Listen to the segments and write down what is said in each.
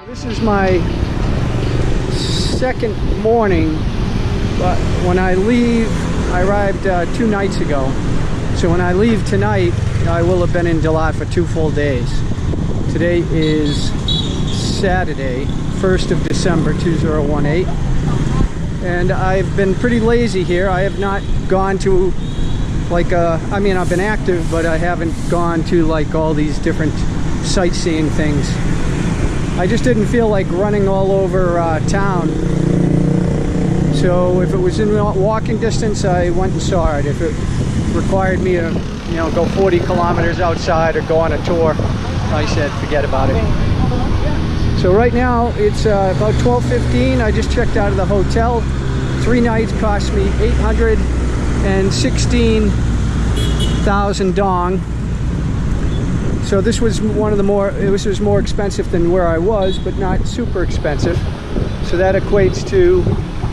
This is my second morning, but when I leave, I arrived 2 nights ago. So when I leave tonight, I will have been in Dalat for 2 full days. Today is Saturday, 1st of December 2018. And I've been pretty lazy here. I have not gone to like I mean, I've been active, but I haven't gone to like all these different sightseeing things. I just didn't feel like running all over town. So if it was in walking distance, I went and saw it. If it required me to, you know, go 40 kilometers outside or go on a tour, I said forget about it. So right now it's about 12:15. I just checked out of the hotel. 3 nights cost me 816,000 dong. So this was one of the more, this was more expensive than where I was, but not super expensive. So that equates to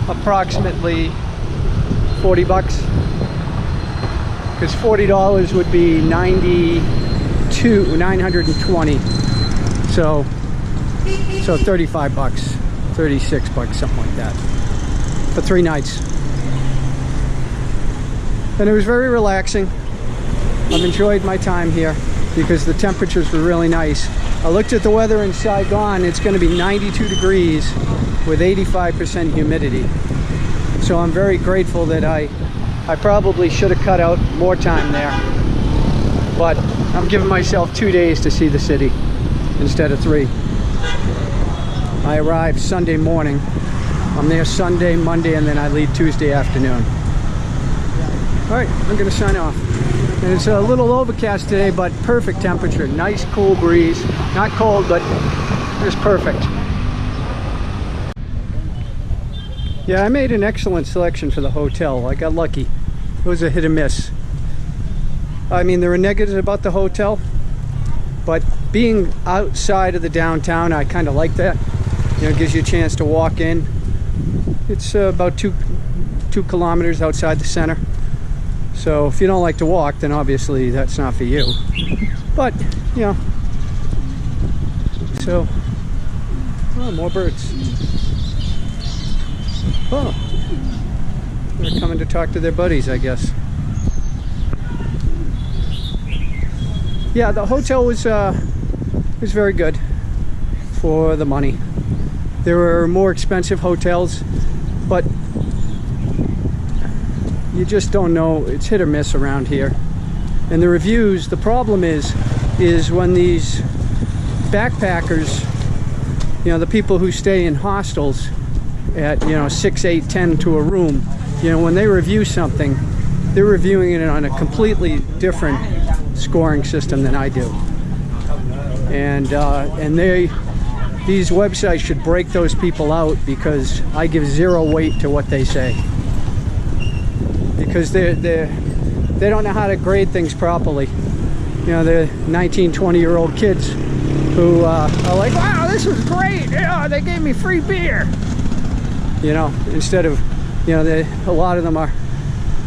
approximately 40 bucks. Because $40 would be 920. So 35 bucks, 36 bucks, something like that, for 3 nights. And it was very relaxing. I've enjoyed my time here because the temperatures were really nice. I looked at the weather in Saigon. It's going to be 92 degrees with 85% humidity. So I'm very grateful that I probably should have cut out more time there. But I'm giving myself 2 days to see the city instead of 3. I arrived Sunday morning. I'm there Sunday, Monday, and then I leave Tuesday afternoon. All right, I'm going to sign off. And it's a little overcast today, but perfect temperature. Nice cool breeze. Not cold, but just perfect. Yeah, I made an excellent selection for the hotel. I got lucky. It was a hit or miss. I mean, there were negatives about the hotel, but being outside of the downtown, I kind of like that. You know, it gives you a chance to walk in. It's about 2 kilometers outside the center. So if you don't like to walk, then obviously that's not for you. But, you know, so, oh, more birds. Oh, they're coming to talk to their buddies, I guess. Yeah, the hotel was very good for the money. There were more expensive hotels, but you just don't know. It's hit or miss around here. And the reviews, the problem is when these backpackers, you know, the people who stay in hostels at, you know, 6, 8, 10 to a room, you know, when they review something, they're reviewing it on a completely different scoring system than I do. And these websites should break those people out, because I give 0 weight to what they say. Because they don't know how to grade things properly. You know, they're 19, 20-year-old kids who are like, wow, this was great. Yeah, they gave me free beer. You know, instead of, you know, a lot of them are,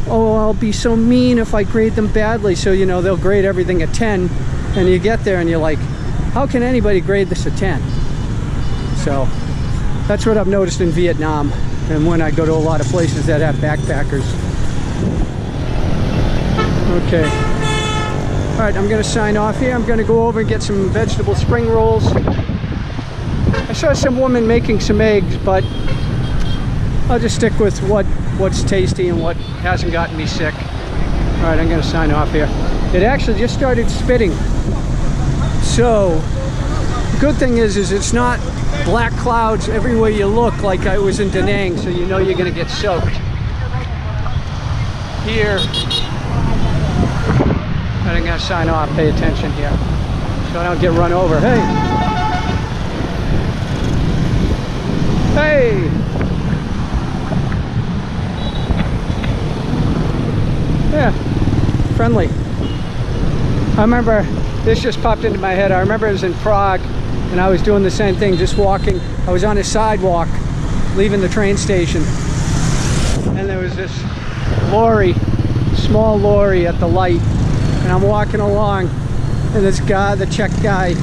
oh, I'll be so mean if I grade them badly. So, you know, they'll grade everything a 10, and you get there and you're like, how can anybody grade this a 10? So that's what I've noticed in Vietnam, and when I go to a lot of places that have backpackers. Okay. All right, I'm going to sign off here. I'm going to go over and get some vegetable spring rolls. I saw some woman making some eggs, but I'll just stick with what's tasty and what hasn't gotten me sick. All right, I'm going to sign off here. It actually just started spitting. So the good thing is it's not black clouds everywhere you look like I was in Da Nang, so you know you're going to get soaked. Here, I'm going to sign off. Pay attention here so I don't get run over. Hey! Hey! Yeah, friendly. I remember, this just popped into my head. I remember I was in Prague and I was doing the same thing, just walking. I was on a sidewalk leaving the train station, and there was this lorry, small lorry at the light, and I'm walking along, and this guy, the Czech guy,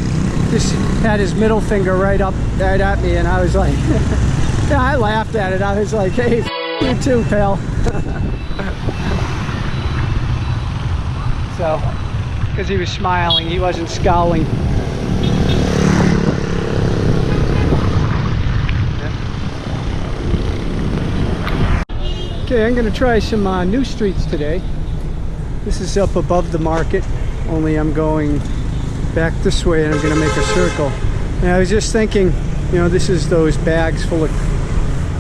just had his middle finger right at me, and I was like, yeah, I laughed at it. I was like, hey, you too, pal. So, because he was smiling, he wasn't scowling. Okay, I'm going to try some new streets today. This is up above the market, only I'm going back this way and I'm going to make a circle. And I was just thinking, you know, this is those bags full of,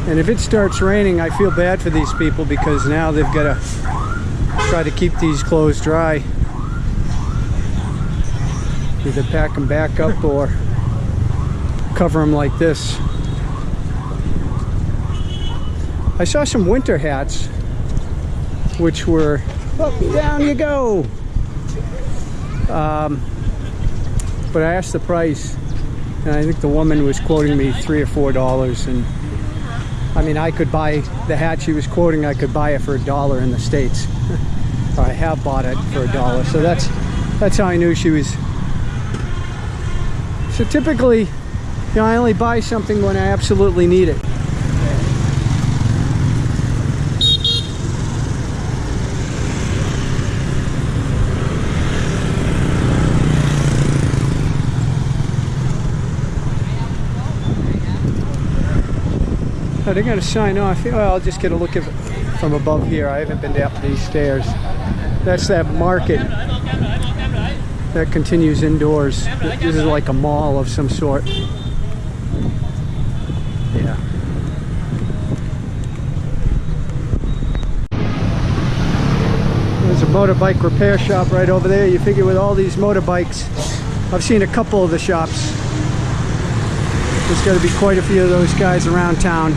and if it starts raining, I feel bad for these people because now they've got to try to keep these clothes dry. Either pack them back up or cover them like this. I saw some winter hats, which were, up and down you go. But I asked the price, and I think the woman was quoting me $3 or $4. And I mean, I could buy the hat she was quoting. I could buy it for $1 in the States. Or I have bought it for $1. So that's how I knew she was. So typically, you know, I only buy something when I absolutely need it. Oh, they're going to sign off. Well, I'll just get a look at it from above here. I haven't been up these stairs. That's that market that continues indoors. This is like a mall of some sort. Yeah. There's a motorbike repair shop right over there. You figure with all these motorbikes, I've seen a couple of the shops. There's got to be quite a few of those guys around town.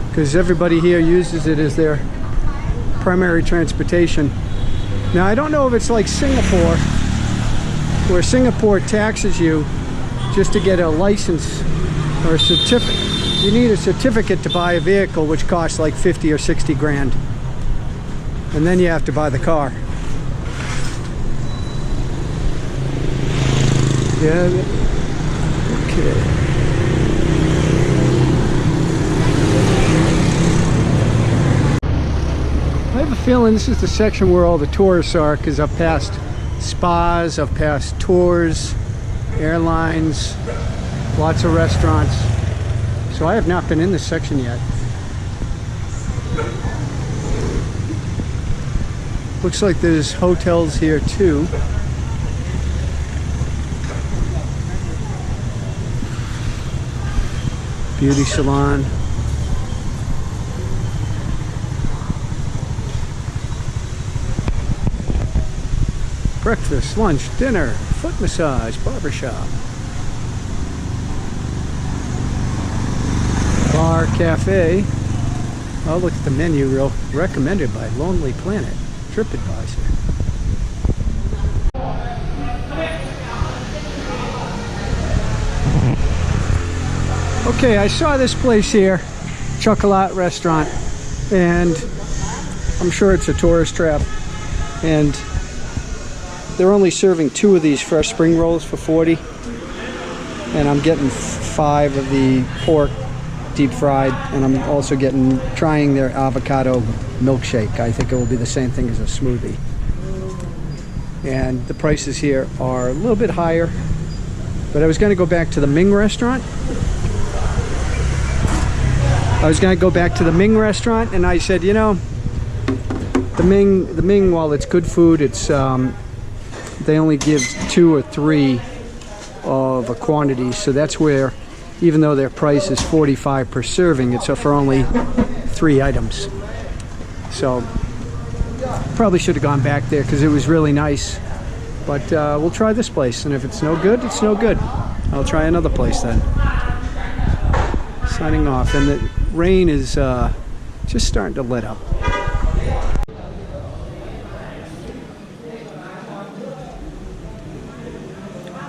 Because everybody here uses it as their primary transportation. Now, I don't know if it's like Singapore, where Singapore taxes you just to get a license or a certificate. You need a certificate to buy a vehicle, which costs like 50 or 60 grand. And then you have to buy the car. Yeah, okay. I have a feeling this is the section where all the tourists are, because I've passed spas, I've passed tours, airlines, lots of restaurants. So I have not been in this section yet. Looks like there's hotels here too. Beauty salon. Breakfast, lunch, dinner, foot massage, barbershop. Bar, cafe. Oh, look at the menu. Recommended by Lonely Planet TripAdvisor. Okay, I saw this place here, Chocolat Restaurant, and I'm sure it's a tourist trap. And they're only serving 2 of these fresh spring rolls for $40, and I'm getting 5 of the pork deep fried, and I'm also trying their avocado milkshake. I think it will be the same thing as a smoothie. And the prices here are a little bit higher, but I was going to go back to the Ming restaurant. And I said, you know, the Ming, while it's good food, it's they only give 2 or 3 of a quantity, so that's where, even though their price is $45 per serving, it's for only 3 items. So probably should have gone back there because it was really nice. But we'll try this place, and if it's no good, it's no good. I'll try another place then. Signing off, and the rain is just starting to let up.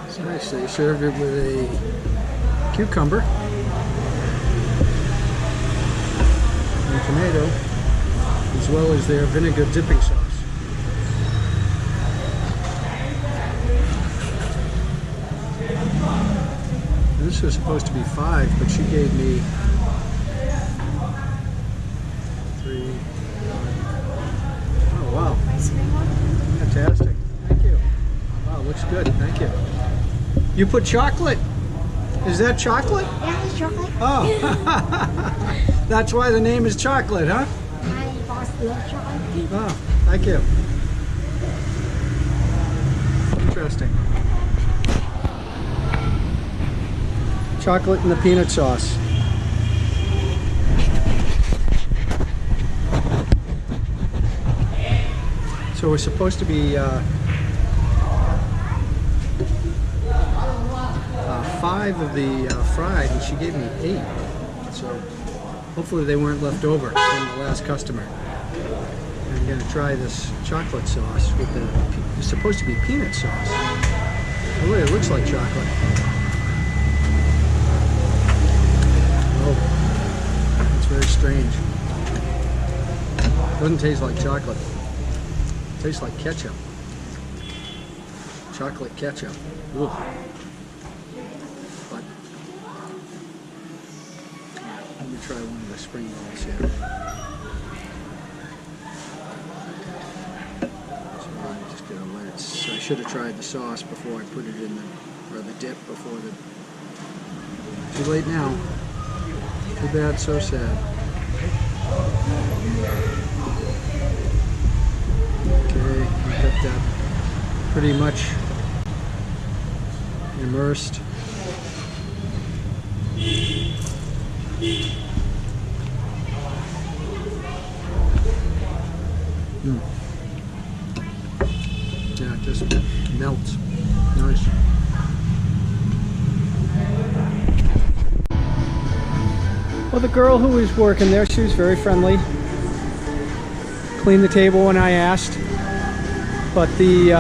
So nice, they served it with a cucumber and tomato, as well as their vinegar dipping sauce. this was supposed to be 5, but she gave me 3. Oh wow. Fantastic. Thank you. Wow, looks good. Thank you. You put chocolate. Is that chocolate? Yeah, it's chocolate. Oh. That's why the name is chocolate, huh? My boss loves chocolate. Oh, thank you. Interesting. Chocolate and the peanut sauce. So we're supposed to be 5 of the fried, and she gave me 8. So hopefully they weren't left over from the last customer. I'm going to try this chocolate sauce with it's supposed to be peanut sauce. Really, it looks like chocolate. Oh, it's very strange. It doesn't taste like chocolate. It tastes like ketchup. Chocolate ketchup. Ugh. But let me try one of the spring rolls here. So I should have tried the sauce before I put it in or the dip before the... Too late now. Too bad, so sad. Okay, we got that pretty much immersed. Yeah, it just melts. Nice. Well, the girl who was working there, she was very friendly. Cleaned the table when I asked. But the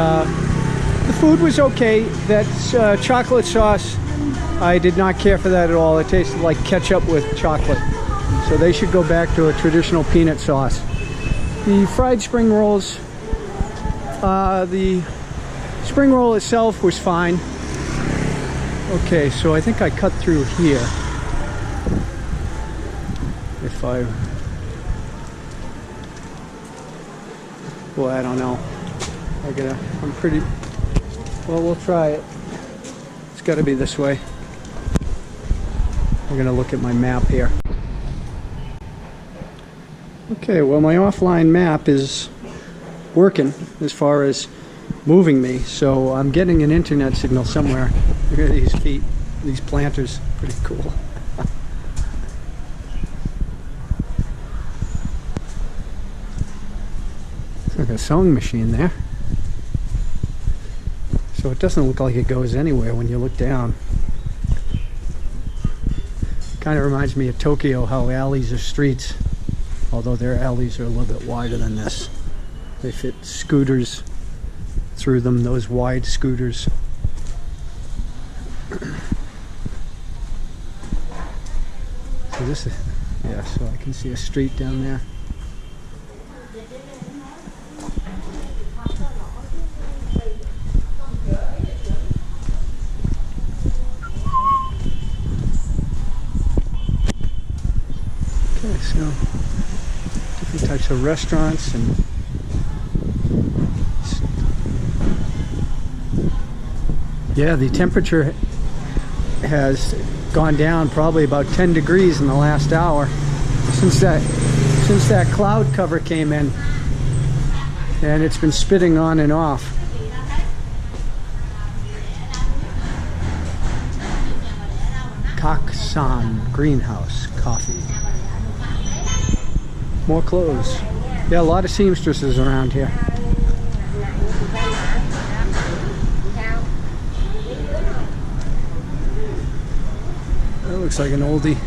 food was okay. That chocolate sauce, I did not care for that at all. It tasted like ketchup with chocolate. So they should go back to a traditional peanut sauce. The fried spring rolls, the spring roll itself was fine. Okay, so I think I cut through here. If I... Well, I don't know. I'm pretty... Well, we'll try it. It's got to be this way. I'm gonna look at my map here. Okay, well, my offline map is working as far as moving me, so I'm getting an internet signal somewhere. Look at these feet, these planters, pretty cool. It's like a sewing machine there. So it doesn't look like it goes anywhere when you look down. Kind of reminds me of Tokyo, how alleys are streets, although their alleys are a little bit wider than this. They fit scooters through them, those wide scooters. So this is, yeah, so I can see a street down there. Okay, so different types of restaurants and yeah, the temperature has gone down probably about 10 degrees in the last hour since that cloud cover came in, and it's been spitting on and off. Kaksan Greenhouse Coffee. More clothes. Yeah, a lot of seamstresses around here. That looks like an oldie.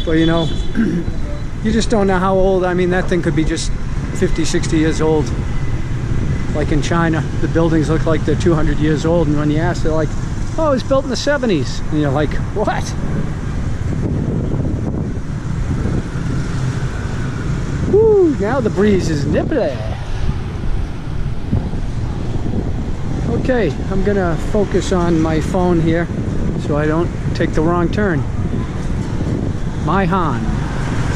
But you know, you just don't know how old. I mean, that thing could be just 50, 60 years old. Like in China, the buildings look like they're 200 years old, and when you ask, they're like, oh, it was built in the 70s. And you're like, what? Woo, now the breeze is nipply. Okay, I'm gonna focus on my phone here. so I don't take the wrong turn. My Han,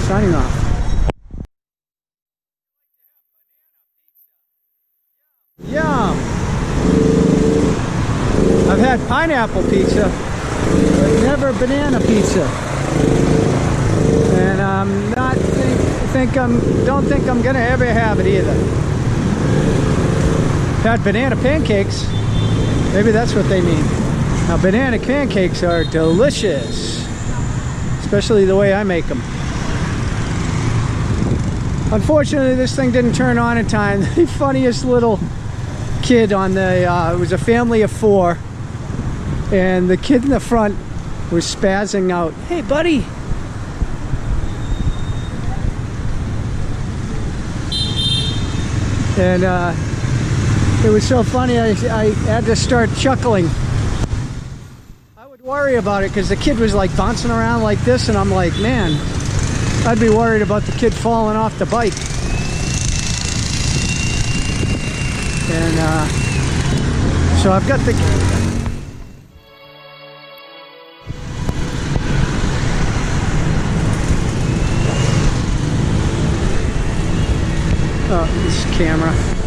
signing off. Yum! I've had pineapple pizza, but never banana pizza. And I'm not don't think I'm gonna ever have it either. Had banana pancakes. Maybe that's what they mean. Now banana pancakes are delicious, especially the way I make them. Unfortunately, this thing didn't turn on in time. The funniest little kid on the, it was a family of 4, and the kid in the front was spazzing out, "Hey buddy." And it was so funny, I had to start chuckling. I would worry about it because the kid was like bouncing around like this, and I'm like, man, I'd be worried about the kid falling off the bike. And so I've got the... Oh, this camera.